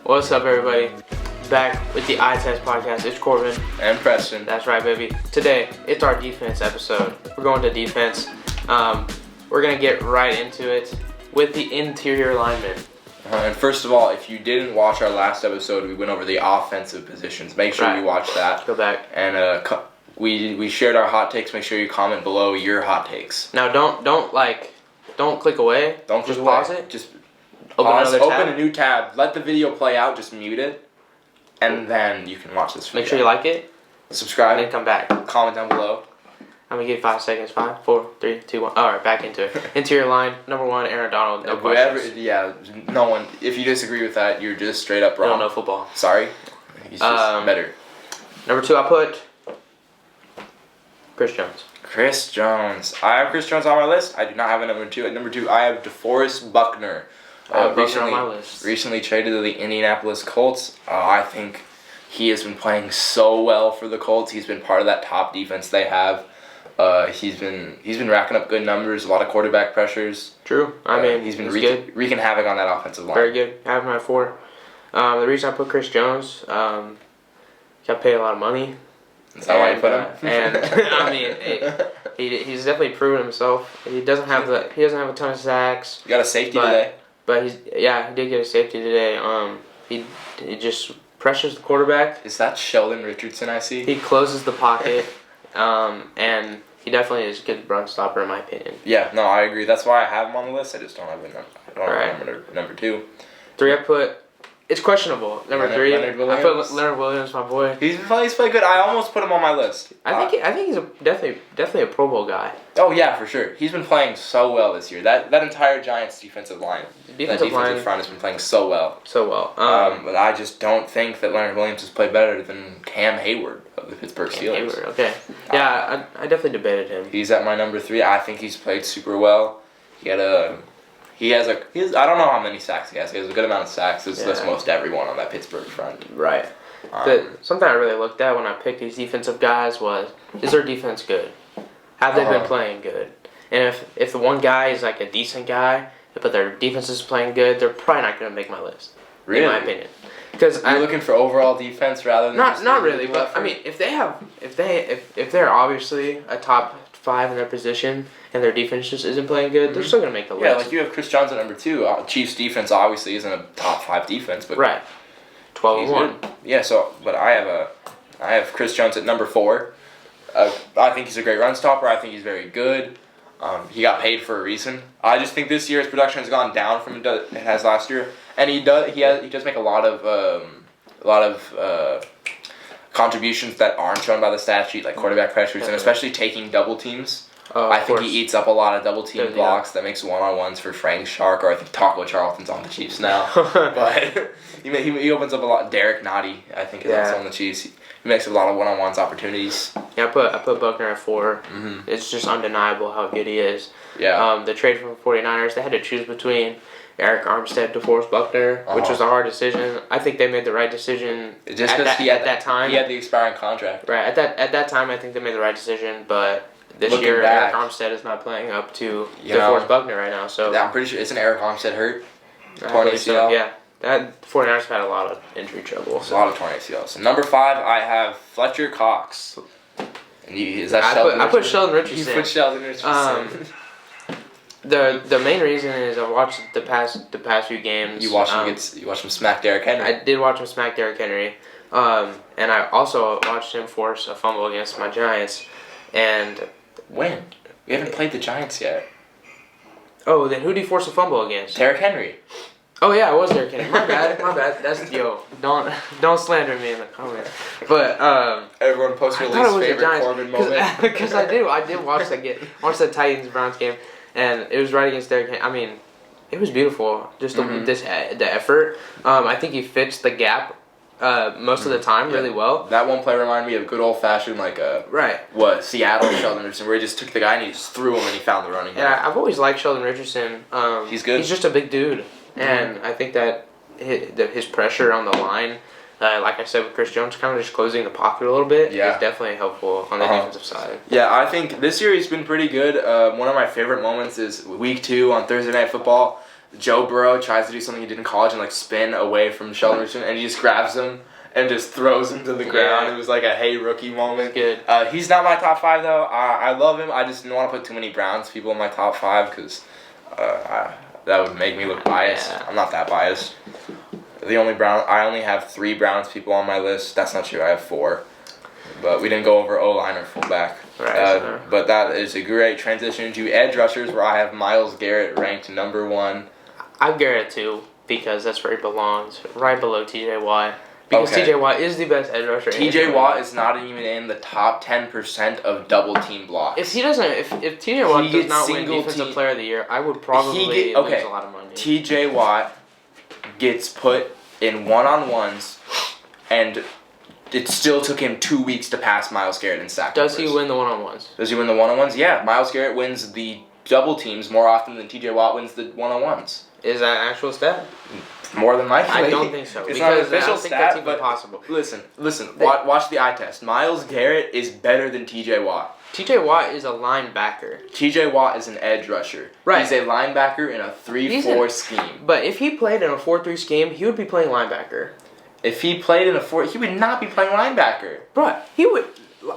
What's up, everybody? Back with the Eye Test podcast. It's Corbin. And Preston. That's right, baby. Today, it's our defense episode. We're going to defense. We're going to get right into it with the interior linemen. And first of all, if you didn't watch our last episode, we went over the offensive positions. Make sure you watch that. Go back. And we shared our hot takes. Make sure you comment below your hot takes. Now, don't click away. Don't just click pause away. it. Just open a new tab. Let the video play out. Just mute it, and then you can watch this video. Make sure you like it. Subscribe. And then come back. Comment down below. I'm going to give you 5 seconds. 5, 4, 3, 2, 1. All right, back into it. Interior line, number 1, Aaron Donald. No questions. No one. If you disagree with that, you're just straight up wrong. You don't know football. Sorry. He's just better. Number 2, I put Chris Jones. Chris Jones. I have Chris Jones on my list. I do not have a number 2. At number 2, I have Deforest Buckner. Buckner on my list. Recently traded to the Indianapolis Colts. I think he has been playing so well for the Colts. He's been part of that top defense they have. He's been racking up good numbers, a lot of quarterback pressures. True. I mean, he's been wreaking havoc on that offensive line. Very good. I have him at 4. The reason I put Chris Jones, got paid a lot of money. Is that why you put him? And I mean, he's definitely proven himself. He doesn't have a ton of sacks. You got a safety today. But he did get a safety today. He just pressures the quarterback. Is that Sheldon Richardson I see? He closes the pocket, and he definitely is a good run stopper in my opinion. Yeah, no, I agree. That's why I have him on the list. I just don't have number 2. 3, I put. It's questionable. Number 3, Leonard Williams. I put Leonard Williams, my boy. He's played good. I almost put him on my list. I think he's definitely a Pro Bowl guy. Oh yeah, for sure. He's been playing so well this year. That entire Giants defensive line, defensive front has been playing so well. But I just don't think that Leonard Williams has played better than Cam Hayward of the Pittsburgh Steelers. Hayward, okay. Yeah, I definitely debated him. He's at my number 3. I think he's played super well. He has I don't know how many sacks he has. He has a good amount of sacks. That's most everyone on that Pittsburgh front. Right. Something I really looked at when I picked these defensive guys was, is their defense good? Have they been playing good? And if the one guy is like a decent guy, but their defense is playing good, they're probably not going to make my list. Really? In my opinion. Because you're looking for overall defense rather than not really, but I mean, if they're obviously a top 5 in their position and their defense just isn't playing good, they're still gonna make the list. Yeah, like you have Chris Jones at number 2. Chiefs defense obviously isn't a top 5 defense, but right, 12-1. Yeah, but I have Chris Jones at number 4. I think he's a great run stopper. I think he's very good. He got paid for a reason. I just think this year his production has gone down from it has last year, and he does make a lot of contributions that aren't shown by the stat sheet, like quarterback pressures, and especially taking double teams. I think he eats up a lot of double team blocks that makes one-on-ones for Frank Shark, or I think Taco Charlton's on the Chiefs now. But he opens up a lot. Derek Nottie, I think, is also on the Chiefs. He makes a lot of one-on-ones opportunities. Yeah, I put Buckner at 4. Mm-hmm. It's just undeniable how good he is. Yeah. The trade from the 49ers, they had to choose between Eric Armstead, DeForest Buckner, which was a hard decision. I think they made the right decision just at that time. He had the expiring contract. Right. At that time, I think they made the right decision, but this year, Eric Armstead is not playing up to DeForest Buckner right now. So I'm pretty sure, isn't Eric Armstead hurt? Torn ACL? So, yeah. That 49ers have had a lot of injury trouble. So. A lot of torn ACLs. So number 5, I have Fletcher Cox. And is that Sheldon Richardson? I put Sheldon Richardson. You put Sheldon Richardson. The main reason is I watched the past few games. You watched him smack Derrick Henry. I did watch him smack Derrick Henry, and I also watched him force a fumble against my Giants. And when? We haven't played the Giants yet. Oh, then who did he force a fumble against? Derrick Henry. Oh yeah, it was Derrick Henry. My bad. That's Don't slander me in the comments. But everyone post your least favorite Corbin moment. Because I did watch that Titans Browns game. And it was right against Derrick Henry. I mean, it was beautiful. Just the effort. I think he fits the gap most of the time really well. That one play reminded me of good old fashioned Seattle Sheldon Richardson, where he just took the guy and he just threw him and he found the running back. Yeah, I've always liked Sheldon Richardson. He's good. He's just a big dude, and I think that his pressure on the line. Like I said with Chris Jones, kind of just closing the pocket a little bit is definitely helpful on the defensive side. Yeah, I think this year he's been pretty good. One of my favorite moments is Week 2 on Thursday Night Football. Joe Burrow tries to do something he did in college and like spin away from Sheldon Richardson, and he just grabs him and just throws him to the ground. Yeah. It was like a hey rookie moment. Good. He's not my top 5 though. I love him. I just don't want to put too many Browns people in my top 5 because that would make me look biased. Yeah. I'm not that biased. I only have 3 Browns people on my list. That's not true. I have 4. But we didn't go over O-line or fullback. Right. But that is a great transition to edge rushers, where I have Myles Garrett ranked number 1. I have Garrett too, because that's where he belongs, right below T.J. Watt. Because T.J. Watt is the best edge rusher. T.J. Watt is not even in the top 10% of double team blocks. If T.J. Watt does not win Defensive Player of the Year, I would probably lose a lot of money. T.J. Watt gets put in one-on-ones, and it still took him 2 weeks to pass Myles Garrett in sack Does numbers. he win the one-on-ones? Does he win the one-on-ones? Yeah. Myles Garrett wins the double teams more often than T.J. Watt wins the one-on-ones. Is that an actual stat? More than likely. I don't think so. It's not an official I don't think stat, that's even but possible. Listen. Watch the eye test. Myles Garrett is better than T.J. Watt. T.J. Watt is a linebacker. T.J. Watt is an edge rusher. Right. He's a linebacker in a 3-4 scheme. But if he played in a 4-3 scheme, he would be playing linebacker. If he played in a 4, he would not be playing linebacker. But he would.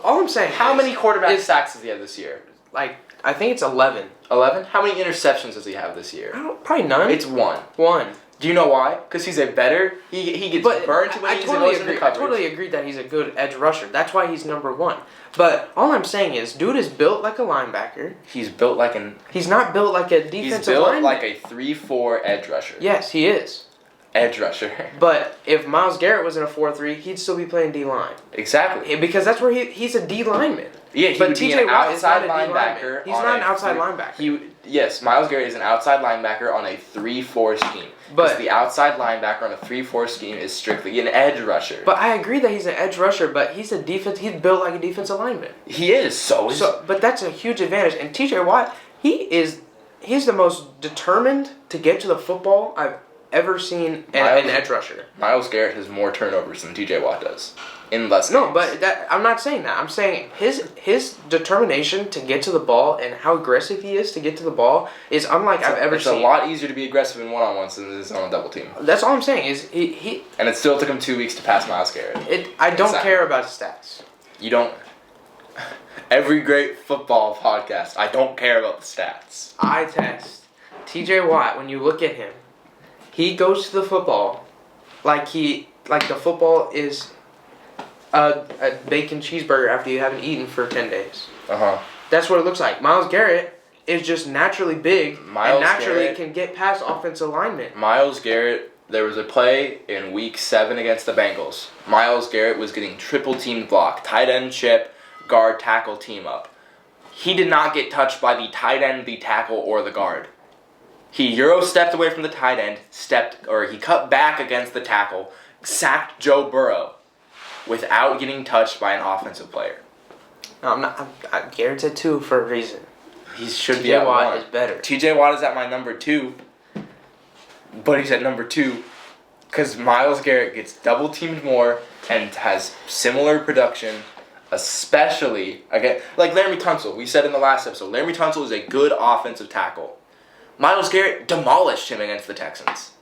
All I'm saying. How many quarterback sacks does he have this year? I think it's 11. 11? How many interceptions does he have this year? Probably none. It's 1. 1. Do you know why? Because he's a better. He gets burned when he's in motion coverage. I totally agree that he's a good edge rusher. That's why he's number 1. But all I'm saying is, dude is built like a linebacker. He's built like an. He's not built like a defensive lineman. He's built like a 3-4 edge rusher. Yes, he is. Edge rusher. But if Myles Garrett was in a 4-3, he'd still be playing D-line. Exactly. Because that's where he's a D lineman. Yeah, he would be an outside linebacker. He's not an outside linebacker. Yes, Myles Garrett is an outside linebacker on a 3-4 scheme. But the outside linebacker on a 3-4 scheme is strictly an edge rusher. But I agree that he's an edge rusher, but he's he's built like a defensive lineman. He is, but that's a huge advantage. And T.J. Watt, he's the most determined to get to the football I've ever seen an edge rusher. Myles Garrett has more turnovers than T.J. Watt does. In less games. No, but I'm not saying that. I'm saying his determination to get to the ball and how aggressive he is to get to the ball is unlike I've ever seen. It's a lot easier to be aggressive in one-on-ones than it is on a double team. That's all I'm saying is he and it still took him 2 weeks to pass Myles Garrett. I don't care about his stats. You don't. Every great football podcast, I don't care about the stats. Eye test. T.J. Watt, when you look at him, he goes to the football like the football is a bacon cheeseburger after you haven't eaten for 10 days. That's what it looks like. Myles Garrett is just naturally big and naturally can get past offensive linemen. Myles Garrett, there was a play in Week 7 against the Bengals. Myles Garrett was getting triple team block, tight end chip, guard tackle team up. He did not get touched by the tight end, the tackle, or the guard. He Euro-stepped away from the tight end, he cut back against the tackle, sacked Joe Burrow without getting touched by an offensive player. No, I'm not. Garrett's at 2 for a reason. He should be at 1. T.J. Watt is better. T.J. Watt is at my number 2, but he's at number 2 because Myles Garrett gets double-teamed more and has similar production, especially, again, like Laramie Tunsil. We said in the last episode, Laramie Tunsil is a good offensive tackle. Myles Garrett demolished him against the Texans.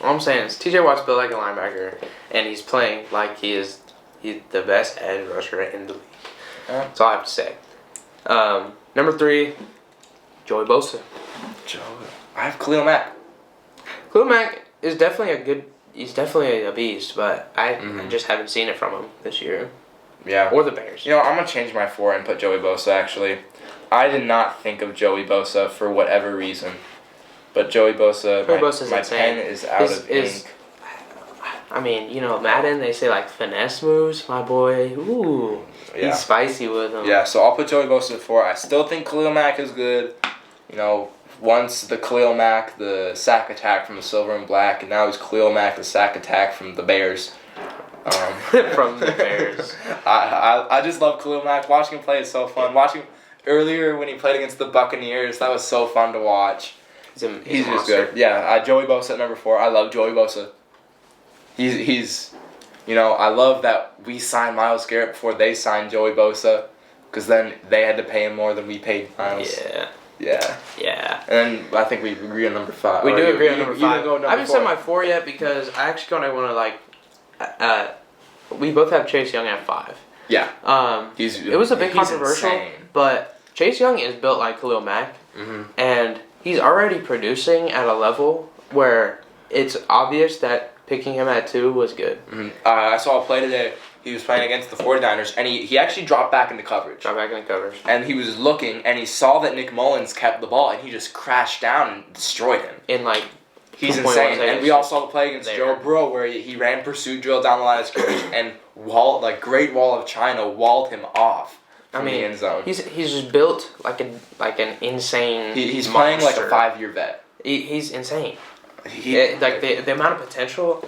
All I'm saying is T.J. Watt's built like a linebacker, and he's playing like he's the best edge rusher in the league. That's all I have to say. Number 3, Joey Bosa. I have Khalil Mack. Khalil Mack is definitely he's definitely a beast, but I just haven't seen it from him this year. Yeah. Or the Bears. You know, I'm going to change my 4 and put Joey Bosa, actually. I did not think of Joey Bosa for whatever reason. But Joey Bosa, my pen is out of ink. I mean, you know, Madden, they say, like, finesse moves, my boy. Ooh. Yeah. He's spicy with them. Yeah, so I'll put Joey Bosa at 4. I still think Khalil Mack is good. You know, once the Khalil Mack, the sack attack from the Silver and Black, and now he's Khalil Mack, the sack attack from the Bears. From the Bears. I just love Khalil Mack. Watching him play is so fun. Watching him earlier when he played against the Buccaneers, that was so fun to watch. He's just good. Yeah, Joey Bosa at number 4. I love Joey Bosa. He's, you know, I love that we signed Myles Garrett before they signed Joey Bosa, because then they had to pay him more than we paid Miles. Yeah. Yeah. Yeah. And then I think we agree on number 5. We do agree on number 5. Go number I haven't 4. said my 4 yet because I actually kind of want to we both have Chase Young at 5. Yeah. It was a bit controversial, insane. but Chase Young is built like Khalil Mack, and he's already producing at a level where it's obvious that picking him at 2 was good. I saw a play today. He was playing against the 49ers, and he actually dropped back into coverage. And he was looking, and he saw that Nick Mullins kept the ball, and he just crashed down and destroyed him. He's insane. And we all saw the play against Joe Burrow where he ran pursuit drill down the line of scrimmage and Great Wall of China walled him off from the end zone. He's just built like an insane. He's playing like a 5-year vet. He's insane. The amount of potential.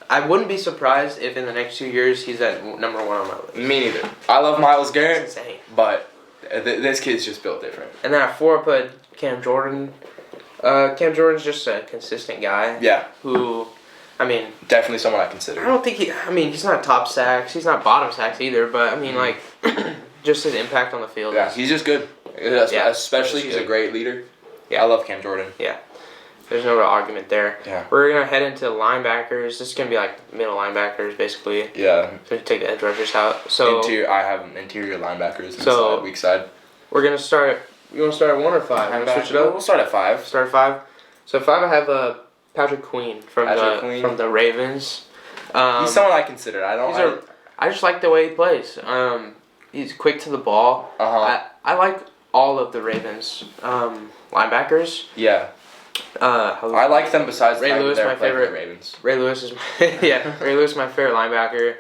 I wouldn't be surprised if in the next 2 years he's at number 1 on my list. Me neither. I love Myles Garrett, insane. But this kid's just built different. And then at 4 I put Cam Jordan. Cam Jordan's just a consistent guy. Yeah. Who, definitely someone I consider. I don't think he's not top sacks. He's not bottom sacks either. But just his impact on the field. Yeah, he's just good. Especially he's a great leader. Yeah, I love Cam Jordan. Yeah. There's no real argument there. Yeah. We're going to head into linebackers. This is going to be like middle linebackers, basically. Yeah. So take the edge rushers out. So I have interior linebackers inside, weak side. We're going to start. You want to start at 1 or 5? You want to switch it up? We'll start at 5. Start at 5. So 5 I have Patrick Queen from the Ravens. He's someone I consider. I just like the way he plays. He's quick to the ball. I like all of the Ravens linebackers. Yeah. I like them besides Ray Lewis, my favorite. Ravens. Ray Lewis is Ray Lewis, my favorite linebacker.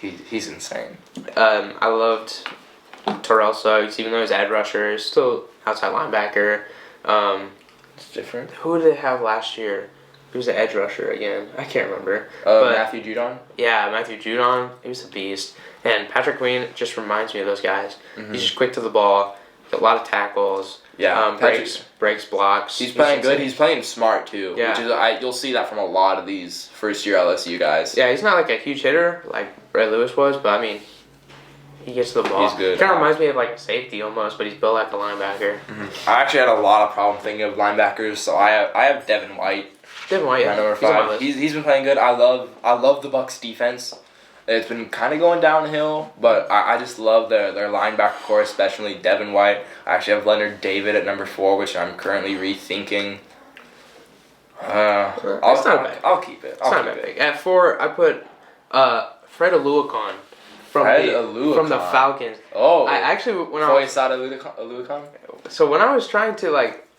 He's insane. I loved Terrell Suggs, even though he's edge rusher, he's still outside linebacker. It's different. Who did they have last year? He was the edge rusher again. I can't remember. Matthew Judon? Yeah, Matthew Judon. He was a beast. And Patrick Queen just reminds me of those guys. He's just quick to the ball. A lot of tackles. Yeah, breaks blocks. He's playing good. He's playing smart too. Yeah. Which is you'll see that from a lot of these first-year LSU guys. Yeah, he's not like a huge hitter like Ray Lewis was, but he gets to the ball. He's good. Kind of reminds me of like a safety almost, but he's built like a linebacker. I actually had a lot of problem thinking of linebackers, so I have Devin White. Devin White, yeah. Number 5. He's been playing good. I love the Bucs defense. It's been kind of going downhill, but I just love their linebacker core, especially Devin White. I actually have Leonard David at number 4, which I'm currently rethinking. I'll keep it. It's not big. At 4, I put Fred Oluokun from the Falcons. Oh, Oluokun. So when I was trying to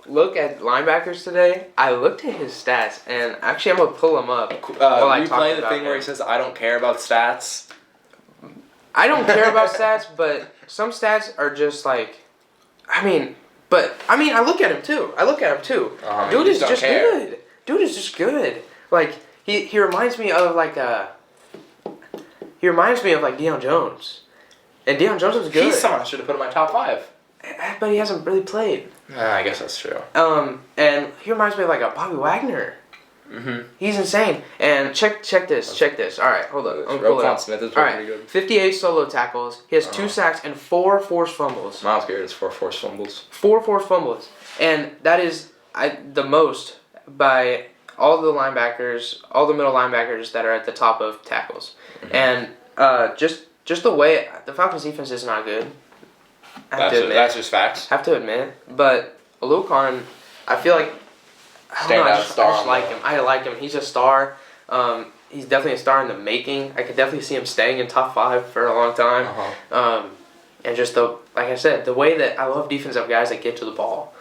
look at linebackers today, I looked at his stats, and actually I'm gonna pull them up. You play the thing where he says, "I don't care about stats." I don't care about stats, but some stats are just I look at him too. Dude is just good. Dude is just good. He reminds me of Deion Jones, and Deion Jones was good. He's someone I should have put in my top 5. But he hasn't really played. I guess that's true. And he reminds me of a Bobby Wagner. He's insane. And check this. All right, hold up. I'm pull it up. Smith is all right, pretty good. 58 solo tackles. He has 2 sacks and 4 forced fumbles. Myles Garrett has 4 forced fumbles. 4 forced fumbles, and that is the most by all the middle linebackers that are at the top of tackles. And just the way the Falcons' defense is not good. That's just facts. Have to admit, but Oluokun, I feel like I just like him. I like him. He's a star. He's definitely a star in the making. I could definitely see him staying in top 5 for a long time. And just like I said, the way that I love defensive guys that get to the ball.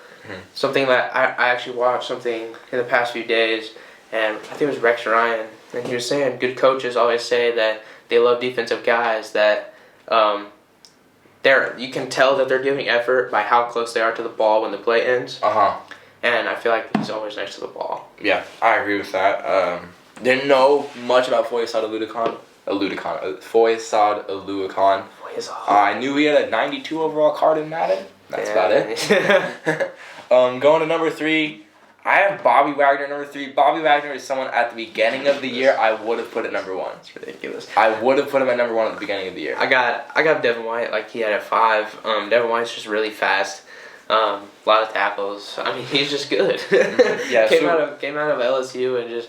Something that I actually watched something in the past few days, and I think it was Rex Ryan, and he was saying good coaches always say that they love defensive guys that. You can tell that they're giving effort by how close they are to the ball when the play ends. And I feel like he's always next to the ball. Yeah, I agree with that. Didn't know much about Foyesade Oluokun. I knew he had a 92 overall card in Madden. That's about it. Going to number 3, I have Bobby Wagner number 3. Bobby Wagner is someone at the beginning of the year I would have put at number 1. It's ridiculous. I would have put him at number 1 at the beginning of the year. I got Devin White like he had at 5. Devin White's just really fast. A lot of tackles. I mean, he's just good. Yeah, came out of LSU and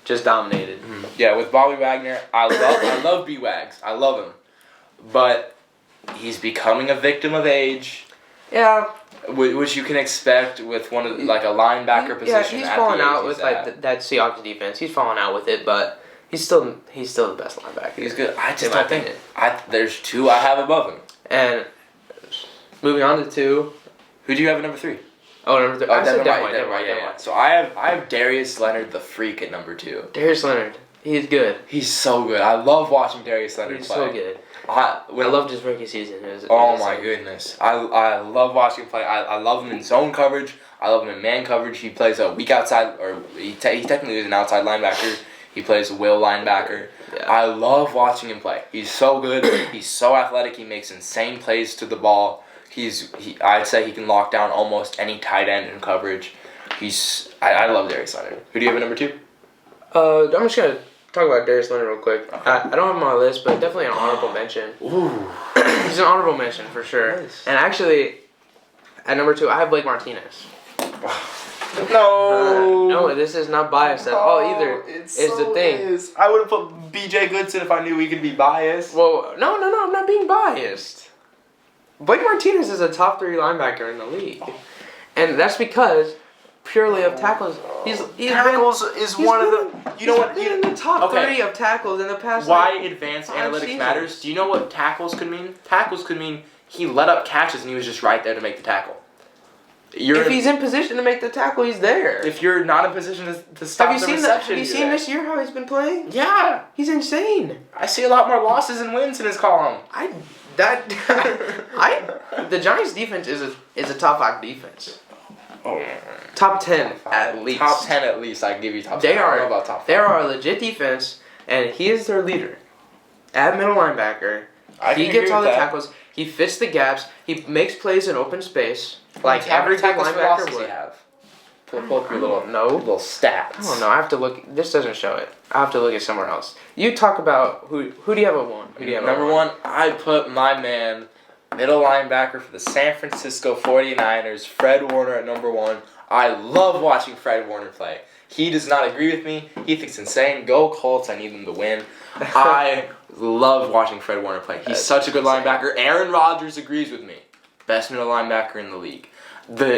just dominated. Yeah, with Bobby Wagner, I love B-Wags. I love him. But he's becoming a victim of age. Yeah. Which you can expect with one of like a linebacker position. Yeah, he's falling out with like that Seahawks defense. He's falling out with it, but he's still the best linebacker. He's good. I just don't think there's 2 I have above him. And moving on to 2. Who do you have at number 3? Oh, number 3. I said Devin White. So I have Darius Leonard, the freak, at number 2. Darius Leonard. He's good. He's so good. I love watching Darius Leonard play. He's so good. I loved his rookie season. Oh my goodness. I love watching him play. I love him in zone coverage. I love him in man coverage. He plays a weak outside, or he technically is an outside linebacker. He plays a will linebacker. Yeah. I love watching him play. He's so good. He's so athletic. He makes insane plays to the ball. I'd say he can lock down almost any tight end in coverage. I love Darius Leonard. Who do you have at number 2? I'm just gonna talk about Darius Leonard real quick. Okay. I don't have him on my list, but definitely an honorable mention. Ooh. He's an honorable mention for sure. Nice. And actually, at number 2, I have Blake Martinez. No, this is not biased at all either. It's the thing. I would have put B.J. Goodson if I knew we could be biased. Well, no, I'm not being biased. Blake Martinez is a top 3 linebacker in the league, and that's because purely of tackles. He's one of the. You know what? He's been in the top 3 of tackles in the past. Why advanced analytics matters? Do you know what tackles could mean? Tackles could mean he let up catches and he was just right there to make the tackle. If he's in position to make the tackle, he's there. If you're not in position to stop the reception, have you seen this year how he's been playing? Yeah, he's insane. I see a lot more losses than wins in his column. The Giants' defense is a top 5 defense. Oh, top 10 at least. Top 10 at least. I can give you top 10. I don't know about top 5. They are a legit defense, and he is their leader. At middle linebacker, he gets all the tackles. He fits the gaps. He makes plays in open space. Like every good linebacker would. Pull up your little stats. I don't know. I have to look. This doesn't show it. I have to look at somewhere else. You talk about who do you have at 1? Who do you have number 1? I put my man, middle linebacker for the San Francisco 49ers, Fred Warner at number 1. I love watching Fred Warner play. He does not agree with me. He thinks insane. Go Colts. I need them to win. I love watching Fred Warner play. He's such a good linebacker. Aaron Rodgers agrees with me. Best middle linebacker in the league.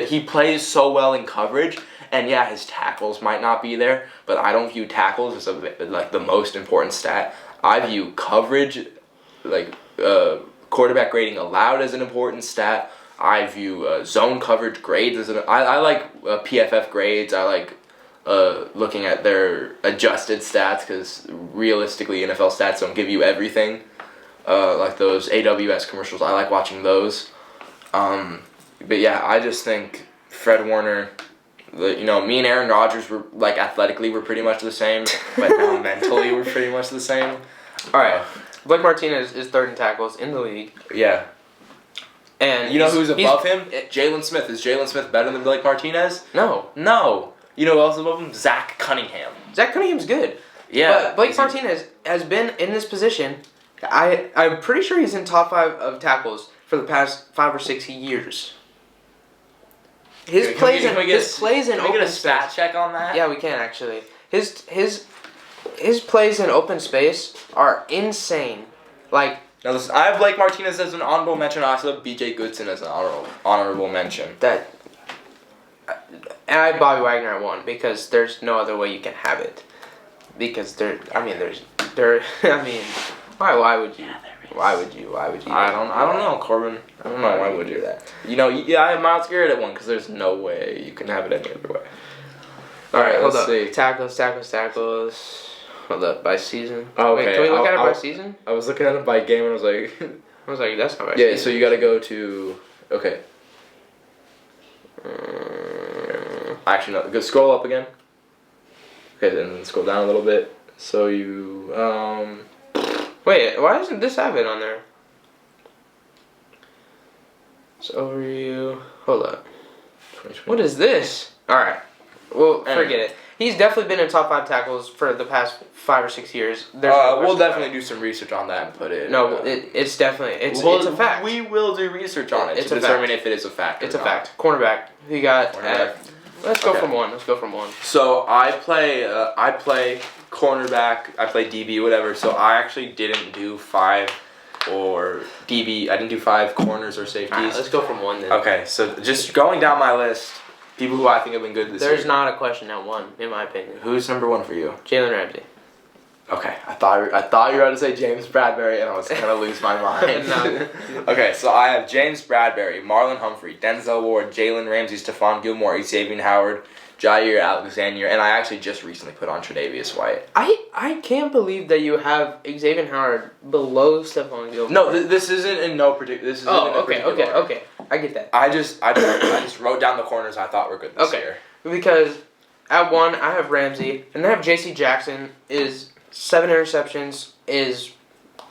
He plays so well in coverage, and yeah, his tackles might not be there, but I don't view tackles as like the most important stat. I view coverage, like quarterback grading allowed, as an important stat. I view zone coverage grades as I like PFF grades. I like looking at their adjusted stats because realistically NFL stats don't give you everything. Like those AWS commercials, I like watching those. But yeah, I just think Fred Warner, me and Aaron Rodgers were like athletically we're pretty much the same, but now mentally we're pretty much the same. All right, Blake Martinez is 3rd in tackles in the league. Yeah. And you know who's above him? Jalen Smith. Is Jalen Smith better than Blake Martinez? No. You know who else is above him? Zach Cunningham. Zach Cunningham's good. Yeah. But Blake Martinez has been in this position. I'm pretty sure he's in top 5 of tackles for the past 5 or 6 years. His plays in open space. Can we get a stat check on that? Yeah, we can actually. His plays in open space are insane. Like, now listen, I have Blake Martinez as an honorable mention. I also have B.J. Goodson as an honorable mention. And I have Bobby Wagner at 1 because there's no other way you can have it. Because why would you? Why would you? I don't know, Corbin. I don't know. Why would you do that? I have Myles Garrett at 1 because there's no way you can have it any other way. All right, let's see. Tackles. Hold up, by season. Oh, okay. Wait, can we look at it by season? I was looking at it by game and I was like, that's not by season. Yeah, so you got to go to. Okay. Actually, no. Go scroll up again. Okay, then scroll down a little bit. So you Wait, why doesn't this have it on there? It's overview. Hold up. What is this? Alright. Well, forget it. He's definitely been in top 5 tackles for the past 5 or 6 years. We'll definitely do some research on that and put it. No, it's definitely it's a fact. We will do research on it to determine if it is a fact. It's a fact. Cornerback. Who you got? Let's go from one. So I play cornerback. I play DB, whatever. So I actually didn't do 5 or DB. I didn't do 5 corners or safeties. All right, let's go from one then. Okay, so just going down my list, people who I think have been good this year. There's not a question at 1, in my opinion. Who's number 1 for you? Jalen Ramsey. Okay, I thought you were going to say James Bradbury, and I was gonna lose my mind. No. Okay, so I have James Bradbury, Marlon Humphrey, Denzel Ward, Jalen Ramsey, Stephon Gilmore, Xavier Howard, Jair Alexander, and I actually just recently put on Tre'Davious White. I can't believe that you have Xavier Howard below Stephon Gilmore. No, this isn't in no particular. This is okay. I get that. I just wrote down the corners I thought were good this year. Because at 1 I have Ramsey, and I have J.C. Jackson is 7 interceptions, is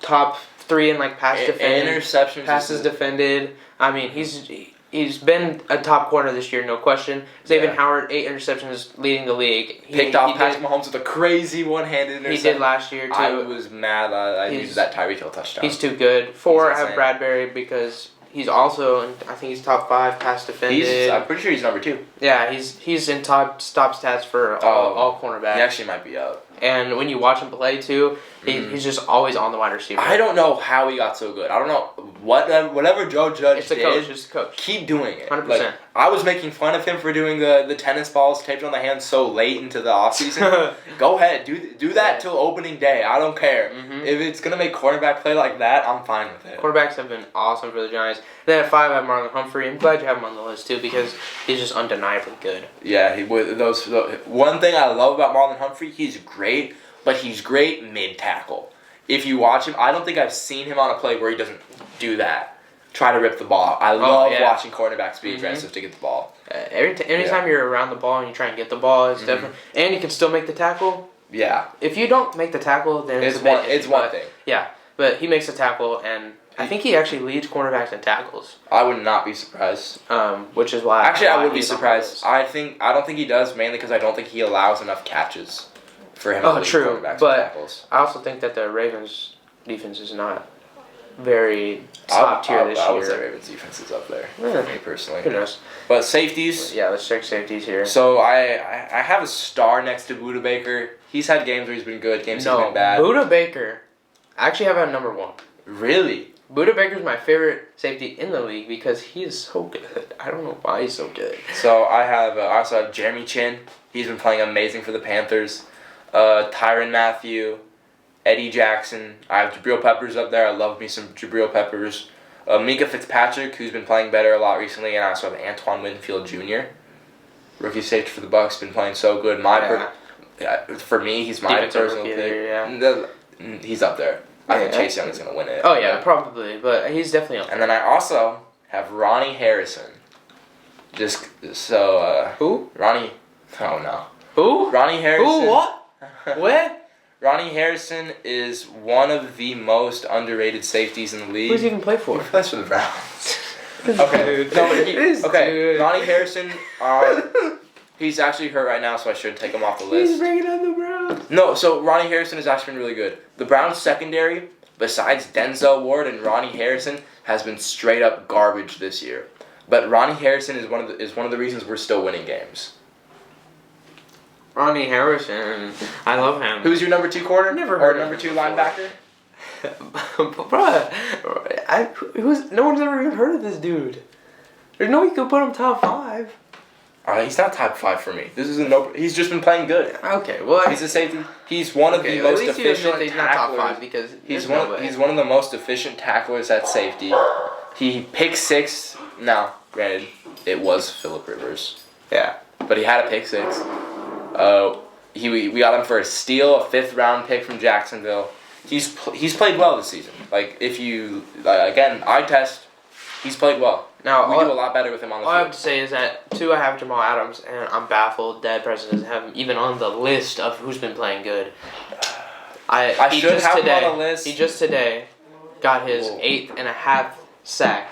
top 3 in pass defended. Passes defended. I mean, he's been a top corner this year, no question. Xavier Howard, 8 interceptions, leading the league. Picked off Patrick Mahomes with a crazy one-handed interception. He did last year too. I was mad. I used that Tyreek Hill touchdown. He's too good. 4 I have Bradbury because he's also, I think he's top 5 pass defended. I'm pretty sure he's number 2. Yeah, he's in top stats for all cornerbacks. He actually might be up. And when you watch him play too, he's just always on the wide receiver. I don't know how he got so good. I don't know whatever Joe Judge did. It's the coach. Keep doing it. 100%. I was making fun of him for doing the tennis balls taped on the hands so late into the offseason. Go ahead, do that till opening day. I don't care. Mm-hmm. If it's gonna make quarterback play like that, I'm fine with it. Quarterbacks have been awesome for the Giants. Then at 5 I have Marlon Humphrey. I'm glad you have him on the list too because he's just undeniably good. Yeah, one thing I love about Marlon Humphrey, he's great, but he's great mid-tackle. If you watch him, I don't think I've seen him on a play where he doesn't do that. Try to rip the ball. I love watching cornerbacks be aggressive to get the ball. Anytime you're around the ball and you try and get the ball, it's definitely... And you can still make the tackle. Yeah. If you don't make the tackle, then it's one thing. Yeah, but he makes the tackle, and I think he actually leads cornerbacks in tackles. I would not be surprised. Which is why... Actually, I would be surprised. I don't think he does, mainly because I don't think he allows enough catches for him to lead cornerbacks but and tackles. I also think that the Ravens' defense is not very top tier this year. I would say Ravens' defense is up there for me personally. Who knows? But safeties. Yeah, let's check safeties here. So I have a star next to Budda Baker. He's had games where he's been good, games he's been bad. Budda Baker, I actually have at number 1. Really? Budda Baker's my favorite safety in the league because he is so good. I don't know why he's so good. So I also have Jeremy Chin. He's been playing amazing for the Panthers. Tyrann Mathieu, Eddie Jackson. I have Jabril Peppers up there. I love me some Jabril Peppers. Minka Fitzpatrick, who's been playing better a lot recently, and I also have Antoine Winfield Jr. Rookie safety for the Bucs, been playing so good. For me, he's my personal pick. He's up there. I think Chase Young is going to win it. Oh, yeah, probably. But he's definitely up there. And then I also have Ronnie Harrison. Who? Ronnie. Oh, no. Who? Ronnie Harrison. Who? What? What? Ronnie Harrison is one of the most underrated safeties in the league. Who does he even play for? He plays for the Browns. Dude. Ronnie Harrison, he's actually hurt right now, so I should take him off the list. He's bringing up the Browns. No, so Ronnie Harrison has actually been really good. The Browns secondary, besides Denzel Ward and Ronnie Harrison, has been straight up garbage this year. But Ronnie Harrison is one of the reasons we're still winning games. Ronnie Harrison, I love him. Who's your number 2 corner? Never heard of number him 2 linebacker? Bruh, no one's ever even heard of this dude. There's no way you could put him top 5. He's not top 5 for me. He's just been playing good. Okay, well he's a safety. He's one of the most efficient he's not top 5 because he's one of the most efficient tacklers at safety. He picked 6. Now, granted, it was Phillip Rivers. Yeah, but he had a pick 6. We got him for a steal, a 5th round pick from Jacksonville. He's played well this season. If you again, eye test, he's played well. Now we do a lot better with him on the field. All I have to say is that 2, I have Jamal Adams, and I'm baffled that President doesn't have him even on the list of who's been playing good. I should have him on the list. He just today got his 8.5 sack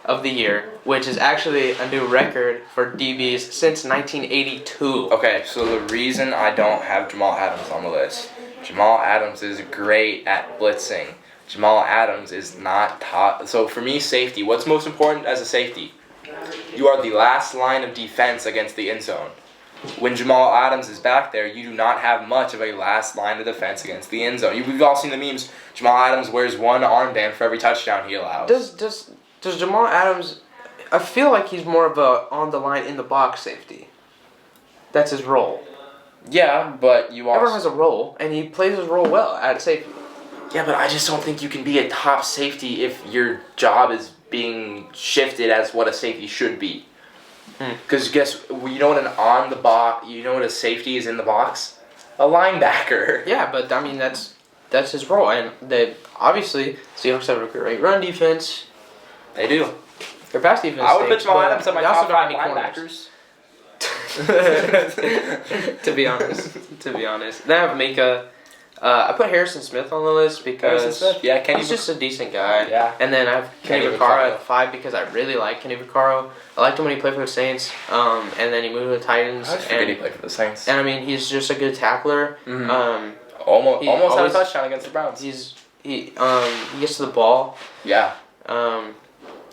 of the year, which is actually a new record for DBs since 1982. Okay, so the reason I don't have Jamal Adams on the list, Jamal Adams is great at blitzing. Jamal Adams is not top. So for me, safety. What's most important as a safety? You are the last line of defense against the end zone. When Jamal Adams is back there, you do not have much of a last line of defense against the end zone. We've all seen the memes. Jamal Adams wears one armband for every touchdown he allows. Does Jamal Adams? I feel like he's more of a on the line in the box safety. That's his role. Yeah, but you also... Everyone has a role, and he plays his role well at safety. Yeah, but I just don't think you can be a top safety if your job is being shifted as what a safety should be. Because you know what you know what a safety is in the box? A linebacker. Yeah, but I mean that's his role, and they obviously Seahawks have a great run defense. They do. Their pass defense. I would put Jamal Adams on my top 5 linebackers. to be honest, they have Mika. I put Harrison Smith on the list because he's just a decent guy. Yeah. And then I have Kenny Vaccaro at 5 because I really like Kenny Vaccaro. I liked him when he played for the Saints, and then he moved to the Titans. I forget he played for the Saints. And I mean, he's just a good tackler. Mm-hmm. Almost had a touchdown against the Browns. He gets to the ball. Yeah.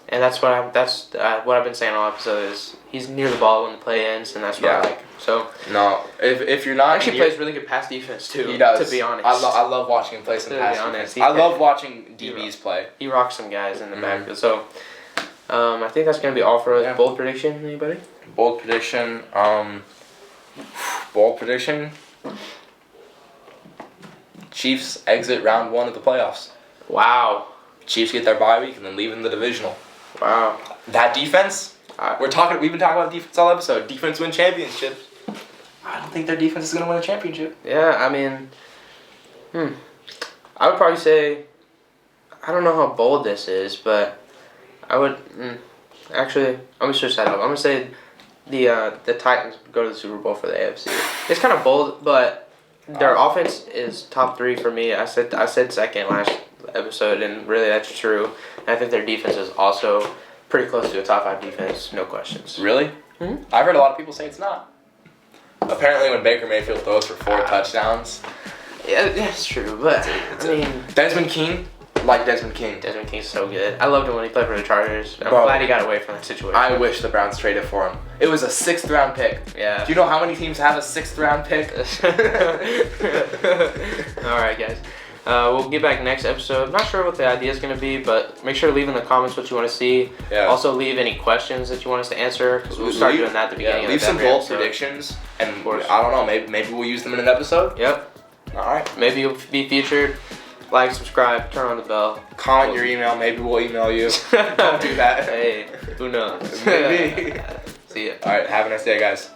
And that's what I've been saying all episode is he's near the ball when the play ends, and that's what I like. So no, if you're not, he actually plays really good pass defense too. He does. To be honest, I love watching him play some pass defense. I love watching DBs play. He rocks some guys in the backfield. So, I think that's gonna be all for bold prediction. Anybody? Bold prediction. Bold prediction. Chiefs exit round 1 of the playoffs. Wow. Chiefs get their bye week and then leave in the divisional. Wow. That defense. We've been talking about defense all episode. Defense win championships. I don't think their defense is going to win a championship. Yeah, I mean, I would probably say, I don't know how bold this is, but I would, actually, I'm going to switch that up. I'm going to say the Titans go to the Super Bowl for the AFC. It's kind of bold, but their offense is top 3 for me. I said second last episode, and really that's true. And I think their defense is also pretty close to a top 5 defense, no questions. Really? Mm-hmm. I've heard a lot of people say it's not. Apparently when Baker Mayfield throws for 4 touchdowns. Yeah, that's true, but I mean... Desmond King? Like Desmond King. Desmond King's so good. I loved him when he played for the Chargers. I'm glad he got away from that situation. I wish the Browns traded for him. It was a 6th round pick. Yeah. Do you know how many teams have a 6th round pick? Alright, guys. We'll get back next episode. Not sure what the idea is going to be, but make sure to leave in the comments what you want to see. Yeah. Also, leave any questions that you want us to answer, because we'll start doing that at the beginning of leave some bold predictions, and I don't know, maybe we'll use them in an episode. Yep. Alright. Maybe you'll be featured. Like, subscribe, turn on the bell. Comment your email, maybe we'll email you. Don't do that. Hey, who knows? Maybe. See ya. Alright, have a nice day, guys.